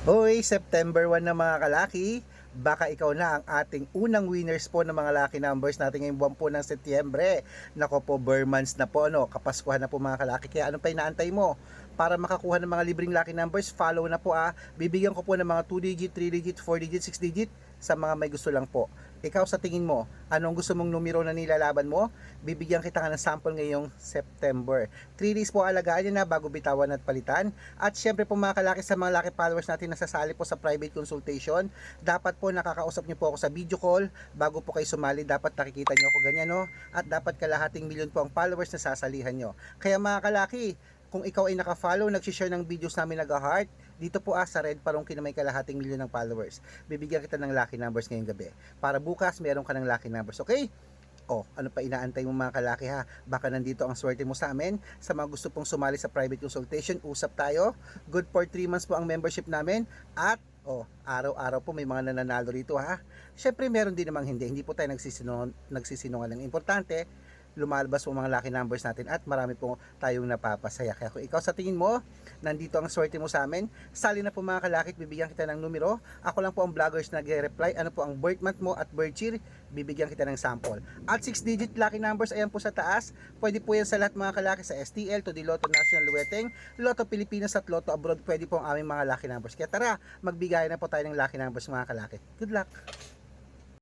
Hoy, September 1 na mga kalaki. Baka ikaw na ang ating unang winners po ng mga lucky numbers natin ngayong buwan po ng Setyembre. Nako po, bare months na po, ano, kapaskuhan na po mga kalaki. Kaya ano pa inaantay mo? Para makakuha ng mga libreng lucky numbers, follow na po ah. Bibigyan ko po ng mga 2 digit, 3 digit, 4 digit, 6 digit sa mga may gusto lang po. Ikaw sa tingin mo, anong gusto mong numero na nilalaban mo? Bibigyan kita nga ng sample ngayong September. 3 days po alagaan nyo na bago bitawan at palitan. At syempre po mga kalaki, sa mga lucky followers natin na sasali po sa private consultation, dapat po nakakausap nyo po ako sa video call bago po kayo sumali. Dapat nakikita nyo ako ganyan, no? At dapat kalahating milyon po ang followers na sasalihan nyo. Kaya mga kalaki, kung ikaw ay naka-follow, nag-share ng videos namin nag-heart, dito po sa Red Parungki na may kalahating milyon ng followers, bibigyan kita ng lucky numbers ngayong gabi. Para bukas, meron ka ng lucky numbers, okay? Oh, ano pa inaantay mo mga kalaki ha? Baka nandito ang swerte mo sa amin. Sa mga gusto pong sumali sa private consultation, usap tayo. Good for 3 months po ang membership namin. At, araw-araw po may mga nananalo rito ha. Syempre meron din namang hindi. Hindi po tayo nagsisinungaling. Importante, lumalabas po mga lucky numbers natin at marami po tayong napapasaya. Kaya kung ikaw sa tingin mo, nandito ang swerte mo sa amin, sali na po mga kalakit, bibigyan kita ng numero. Ako lang po ang vloggers nagre-reply. Ano po ang birth month mo at birth year, bibigyan kita ng sample. At 6 digit lucky numbers, ayan po sa taas. Pwede po yan sa lahat mga kalaki, sa STL, to the Lotto National Luweteng, Lotto Pilipinas at Lotto Abroad. Pwede po ang aming mga lucky numbers. Kaya tara, magbigay na po tayo ng lucky numbers mga kalaki. Good luck!